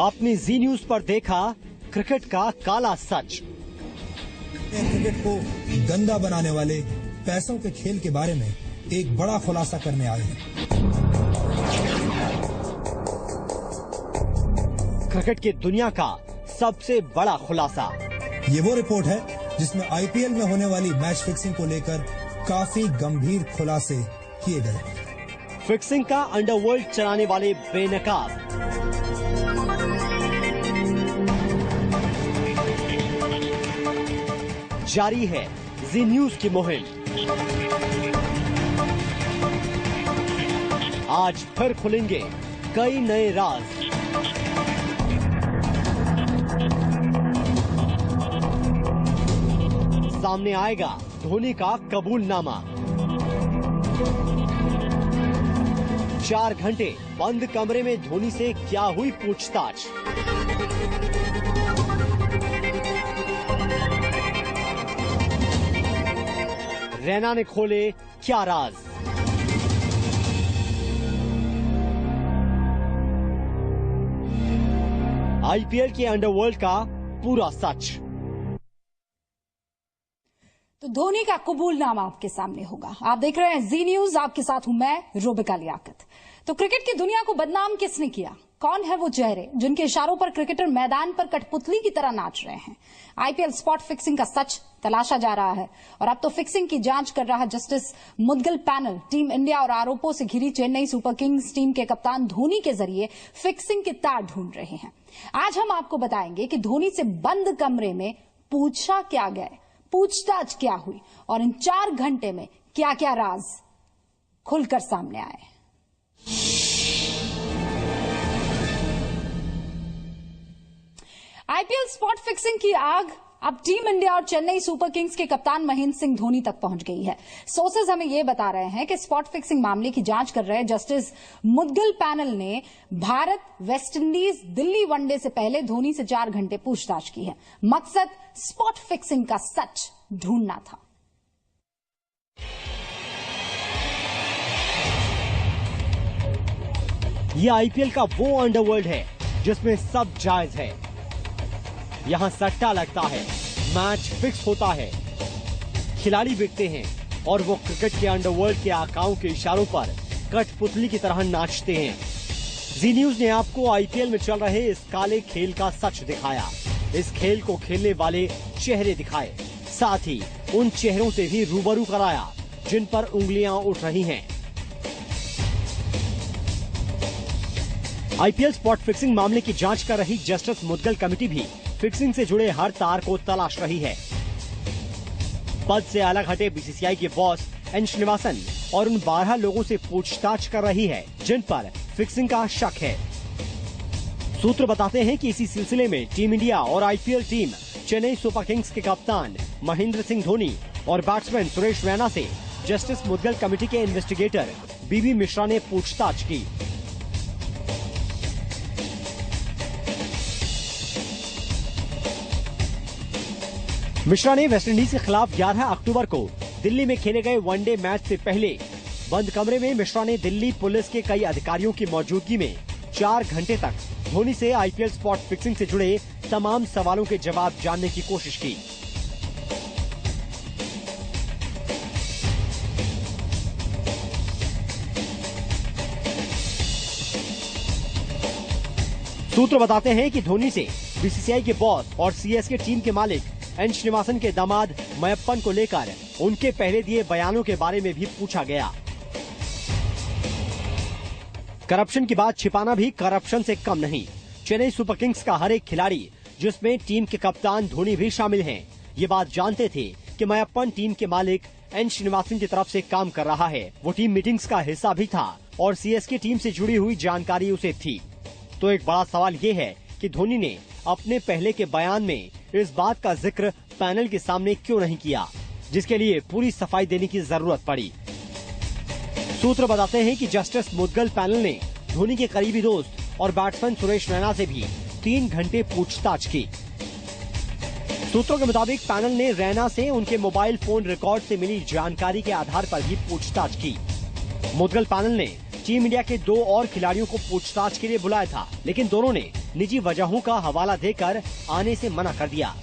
आपने जी न्यूज पर देखा क्रिकेट का काला सच। क्रिकेट को गंदा बनाने वाले पैसों के खेल के बारे में एक बड़ा खुलासा करने आए हैं। क्रिकेट की दुनिया का सबसे बड़ा खुलासा। ये वो रिपोर्ट है जिसमें आईपीएल में होने वाली मैच फिक्सिंग को लेकर काफी गंभीर खुलासे किए गए। फिक्सिंग का अंडरवर्ल्ड चलाने वाले बेनकाब, जारी है जी न्यूज की मुहिम। आज फिर खुलेंगे कई नए राज। सामने आएगा धोनी का कबूलनामा। 4 घंटे बंद कमरे में धोनी से क्या हुई पूछताछ। रैना ने खोले क्या राज। आईपीएल के अंडरवर्ल्ड का पूरा सच। तो धोनी का कबूलनामा आपके सामने होगा। आप देख रहे हैं जी न्यूज, आपके साथ हूं मैं रोबिका लियाकत। तो क्रिकेट की दुनिया को बदनाम किसने किया? कौन है वो चेहरे जिनके इशारों पर क्रिकेटर मैदान पर कठपुतली की तरह नाच रहे हैं? आईपीएल स्पॉट फिक्सिंग का सच तलाशा जा रहा है और अब तो फिक्सिंग की जांच कर रहा justice Mudgal panel team India और आरोपों से घिरी चेन्नई सुपर किंग्स टीम के कप्तान धोनी के जरिए फिक्सिंग के तार ढूंढ रहे हैं। आज हम आपको बताएंगे कि धोनी से बंद कमरे में पूछा क्या गया, पूछताछ क्या हुई और इन 4 घंटे में क्या क्या राज खुलकर सामने आए। आईपीएल स्पॉट फिक्सिंग की आग अब टीम इंडिया और चेन्नई सुपर किंग्स के कप्तान महेंद्र सिंह धोनी तक पहुंच गई है। सोर्सेज हमें यह बता रहे हैं कि स्पॉट फिक्सिंग मामले की जांच कर रहे जस्टिस मुदगल पैनल ने भारत वेस्टइंडीज दिल्ली वनडे से पहले धोनी से 4 घंटे पूछताछ की है। मकसद स्पॉट फिक्सिंग का सच ढूंढना था। ये आईपीएल का वो अंडरवर्ल्ड है जिसमें सब जायज है। यहाँ सट्टा लगता है, मैच फिक्स होता है, खिलाड़ी बिकते हैं और वो क्रिकेट के अंडरवर्ल्ड के आकाओं के इशारों पर कठपुतली की तरह नाचते हैं। जी न्यूज ने आपको आईपीएल में चल रहे इस काले खेल का सच दिखाया। इस खेल को खेलने वाले चेहरे दिखाए, साथ ही उन चेहरों से भी रूबरू कराया जिन पर उंगलियां उठ रही हैं। आईपीएल स्पॉट फिक्सिंग मामले की जांच कर रही जस्टिस मुदगल कमेटी भी फिक्सिंग से जुड़े हर तार को तलाश रही है। पद से अलग हटे बीसीसीआई के बॉस एन श्रीनिवासन और उन 12 लोगों से पूछताछ कर रही है जिन पर फिक्सिंग का शक है। सूत्र बताते हैं कि इसी सिलसिले में टीम इंडिया और IPL team Chennai super Kings के कप्तान महेंद्र सिंह धोनी और बैट्समैन सुरेश रैना से जस्टिस मुदगल कमेटी के इन्वेस्टिगेटर बीबी मिश्रा ने पूछताछ की। मिश्रा ने वेस्टइंडीज के खिलाफ 11 अक्टूबर को दिल्ली में खेले गए वनडे मैच से पहले बंद कमरे में मिश्रा ने दिल्ली पुलिस के कई अधिकारियों की मौजूदगी में 4 घंटे तक धोनी से आईपीएल स्पॉट फिक्सिंग से जुड़े तमाम सवालों के जवाब जानने की कोशिश की। सूत्र बताते हैं कि धोनी से बीसीसीआई के बॉस और सीएसके टीम के मालिक एन श्रीनिवासन के दामाद मयप्पन को लेकर उनके पहले दिए बयानों के बारे में भी पूछा गया। करप्शन की बात छिपाना भी करप्शन से कम नहीं। चेन्नई सुपर किंग्स का हर एक खिलाड़ी, जिसमें टीम के कप्तान धोनी भी शामिल हैं, ये बात जानते थे कि मयप्पन टीम के मालिक एन श्रीनिवासन की तरफ से काम कर रहा है। वो टीम मीटिंग्स का हिस्सा भी था और सीएसके टीम से जुड़ी हुई जानकारी उसे थी। तो एक बड़ा सवाल ये है कि धोनी ने अपने पहले के बयान में इस बात का जिक्र पैनल के सामने क्यों नहीं किया, जिसके लिए पूरी सफाई देने की जरूरत पड़ी। सूत्र बताते हैं कि जस्टिस मुदगल पैनल ने धोनी के करीबी दोस्त और बैट्समैन सुरेश रैना से भी 3 घंटे पूछताछ की। सूत्रों के मुताबिक पैनल ने रैना से उनके मोबाइल फोन रिकॉर्ड से मिली जानकारी के आधार पर भी पूछताछ की। मुद्गल पैनल ने टीम इंडिया के 2 और खिलाड़ियों को पूछताछ के लिए बुलाया था, लेकिन दोनों ने निजी वजहों का हवाला देकर आने से मना कर दिया।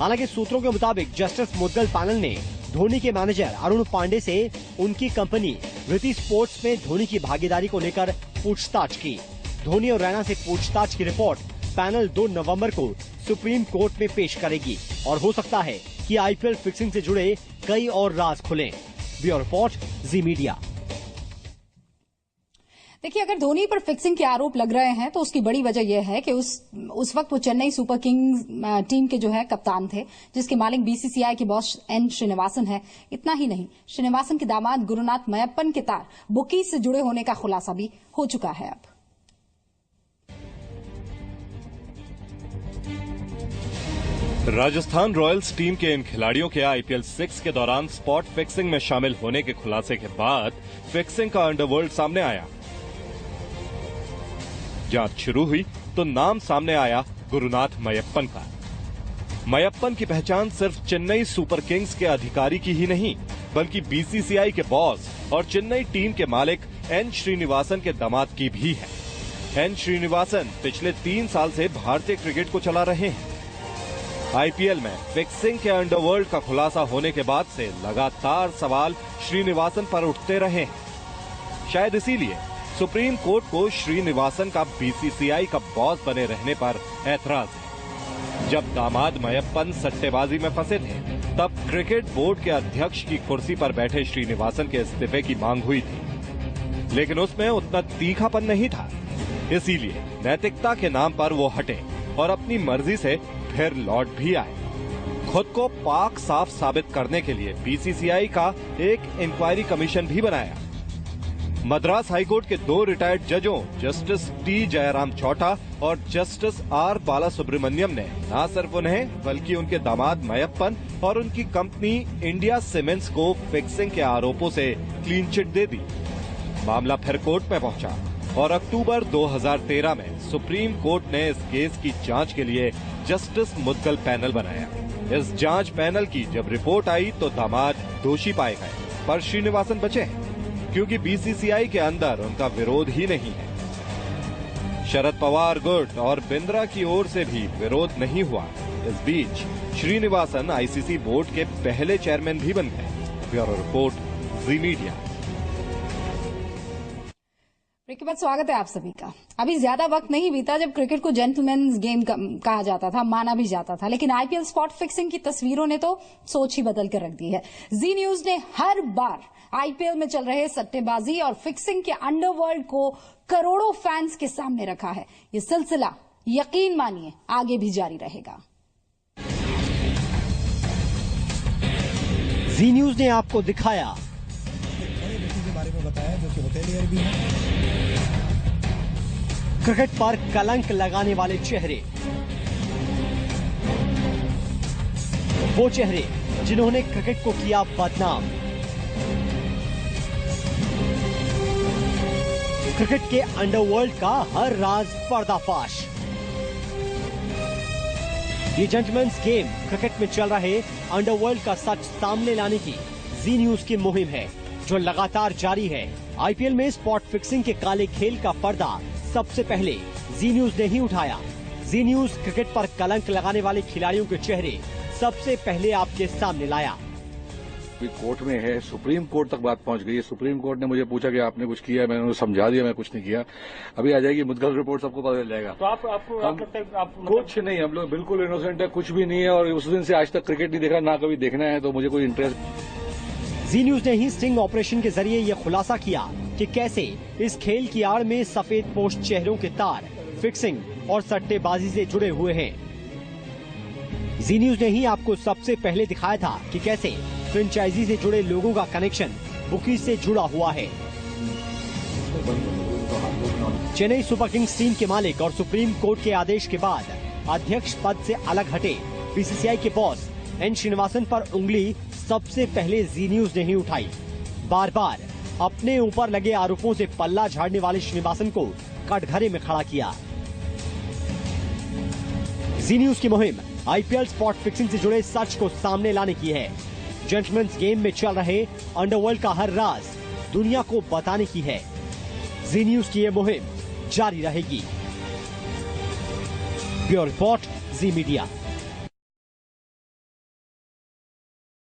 हालांकि सूत्रों के मुताबिक जस्टिस मुद्गल पैनल ने धोनी के मैनेजर अरुण पांडे से उनकी कंपनी ऋति स्पोर्ट्स में धोनी की भागीदारी को लेकर पूछताछ की। धोनी और रैना से पूछताछ की रिपोर्ट पैनल 2 नवंबर को सुप्रीम कोर्ट में पेश करेगी और हो सकता है कि आईपीएल फिक्सिंग से जुड़े कई और राज खुलें। ब्यूरो रिपोर्ट, जी मीडिया। देखिए, अगर धोनी पर फिक्सिंग के आरोप लग रहे हैं तो उसकी बड़ी वजह यह है कि उस वक्त वो चेन्नई सुपर किंग्स टीम के जो है कप्तान थे, जिसके मालिक बीसीसीआई के बॉस एन श्रीनिवासन है। इतना ही नहीं, श्रीनिवासन के दामाद गुरुनाथ मयप्पन के तार बुकीज से जुड़े होने का खुलासा भी हो चुका है। अब राजस्थान रॉयल्स टीम के इन खिलाड़ियों के आईपीएल 6 के दौरान स्पॉट फिक्सिंग में शामिल होने के खुलासे के बाद फिक्सिंग का अंडरवर्ल्ड सामने आया। जांच शुरू हुई तो नाम सामने आया गुरुनाथ मयप्पन का। मयप्पन की पहचान सिर्फ चेन्नई सुपर किंग्स के अधिकारी की ही नहीं, बल्कि बीसीसीआई के बॉस और चेन्नई टीम के मालिक एन श्रीनिवासन के दामाद की भी है। एन श्रीनिवासन पिछले 3 साल से भारतीय क्रिकेट को चला रहे हैं। आईपीएल में फिक्सिंग के अंडरवर्ल्ड का खुलासा होने के बाद से लगातार सवाल श्रीनिवासन पर उठते रहे हैं। शायद इसीलिए सुप्रीम कोर्ट को श्रीनिवासन का बीसीसीआई का बॉस बने रहने पर ऐतराज है। जब दामाद मयप्पन सट्टेबाजी में फंसे थे, तब क्रिकेट बोर्ड के अध्यक्ष की कुर्सी पर बैठे श्रीनिवासन के इस्तीफे की मांग हुई थी, लेकिन उसमें उतना तीखापन नहीं था। इसीलिए नैतिकता के नाम पर वो हटे और अपनी मर्जी से फिर लौट भी आए। खुद को पाक साफ साबित करने के लिए बीसीसीआई का एक इंक्वायरी कमीशन भी बनाया। मद्रास हाईकोर्ट के 2 रिटायर्ड जजों जस्टिस टी जयराम चौटा और जस्टिस आर बालासुब्रमण्यम ने न सिर्फ उन्हें बल्कि उनके दामाद मयप्पन और उनकी कंपनी इंडिया सीमेंट्स को फिक्सिंग के आरोपों से क्लीन चिट दे दी। मामला फिर कोर्ट में पहुंचा और अक्टूबर 2013 में सुप्रीम कोर्ट ने इस केस की जांच के लिए जस्टिस मुद्गल पैनल बनाया। इस जांच पैनल की जब रिपोर्ट आई तो दामाद दोषी पाए गए, पर श्रीनिवासन बचे हैं क्योंकि बीसीसीआई के अंदर उनका विरोध ही नहीं है। शरद पवार गुट और बिंद्रा की ओर से भी विरोध नहीं हुआ। इस बीच श्रीनिवासन आईसीसी बोर्ड के पहले चेयरमैन भी बन गए। ब्यूरो रिपोर्ट, जी मीडिया। ब्रेक के बाद स्वागत है आप सभी का। अभी ज्यादा वक्त नहीं बीता जब क्रिकेट को जेंटलमैन्स गेम कहा जाता था, माना भी जाता था, लेकिन आईपीएल स्पॉट फिक्सिंग की तस्वीरों ने तो सोच ही बदल कर रख दी है। जी न्यूज ने हर बार आईपीएल में चल रहे सट्टेबाजी और फिक्सिंग के अंडरवर्ल्ड को करोड़ों फैंस के सामने रखा है। ये सिलसिला यकीन मानिए आगे भी जारी रहेगा। जी न्यूज ने आपको दिखाया बड़े व्यक्ति के बारे में बताया जो कि होटेलियर भी हैं। क्रिकेट पर कलंक लगाने वाले चेहरे, वो चेहरे जिन्होंने क्रिकेट को किया बदनाम। क्रिकेट के अंडरवर्ल्ड का हर राज पर्दाफाश। ये जेंटलमैन्स गेम क्रिकेट में चल रहे अंडरवर्ल्ड का सच सामने लाने की जी न्यूज की मुहिम है, जो लगातार जारी है। आईपीएल में स्पॉट फिक्सिंग के काले खेल का पर्दा सबसे पहले जी न्यूज ने ही उठाया। जी न्यूज क्रिकेट पर कलंक लगाने वाले खिलाड़ियों के चेहरे सबसे पहले आपके सामने लाया। कोर्ट में है, सुप्रीम कोर्ट तक बात पहुंच गई है। सुप्रीम कोर्ट ने मुझे पूछा कि आपने कुछ किया, मैंने उन्हें समझा दिया मैं कुछ नहीं किया। अभी आ जाएगी मुद्गल रिपोर्ट, सबको पता चल जाएगा। तो आप कुछ नहीं, हम लोग बिल्कुल इनोसेंट है, कुछ भी नहीं है। और उस दिन से आज तक क्रिकेट नहीं देखा, ना कभी देखना है, तो मुझे कोई इंटरेस्ट। जी न्यूज ने ही स्टिंग ऑपरेशन के जरिए ये खुलासा किया कि कैसे इस खेल की आड़ में सफेद पोस्ट चेहरों के तार फिक्सिंग और सट्टेबाजी से जुड़े हुए हैं। जी न्यूज ने ही आपको सबसे पहले दिखाया था कि कैसे फ्रेंचाइजी से जुड़े लोगों का कनेक्शन बुकीज से जुड़ा हुआ है। चेन्नई सुपर किंग्स टीम के मालिक और सुप्रीम कोर्ट के आदेश के बाद अध्यक्ष पद से अलग हटे बीसीसीआई के बॉस एन श्रीनिवासन पर उंगली सबसे पहले जी न्यूज ने ही उठाई। बार बार अपने ऊपर लगे आरोपों से पल्ला झाड़ने वाले श्रीनिवासन को कटघरे में खड़ा किया। जी न्यूज की मुहिम आईपीएल स्पॉट फिक्सिंग से जुड़े सच को सामने लाने की है। जेंटलमैन्स गेम में चल रहे अंडरवर्ल्ड का हर राज दुनिया को बताने की है। जी न्यूज की ये मुहिम जारी रहेगी। ब्यूरो रिपोर्ट, जी मीडिया।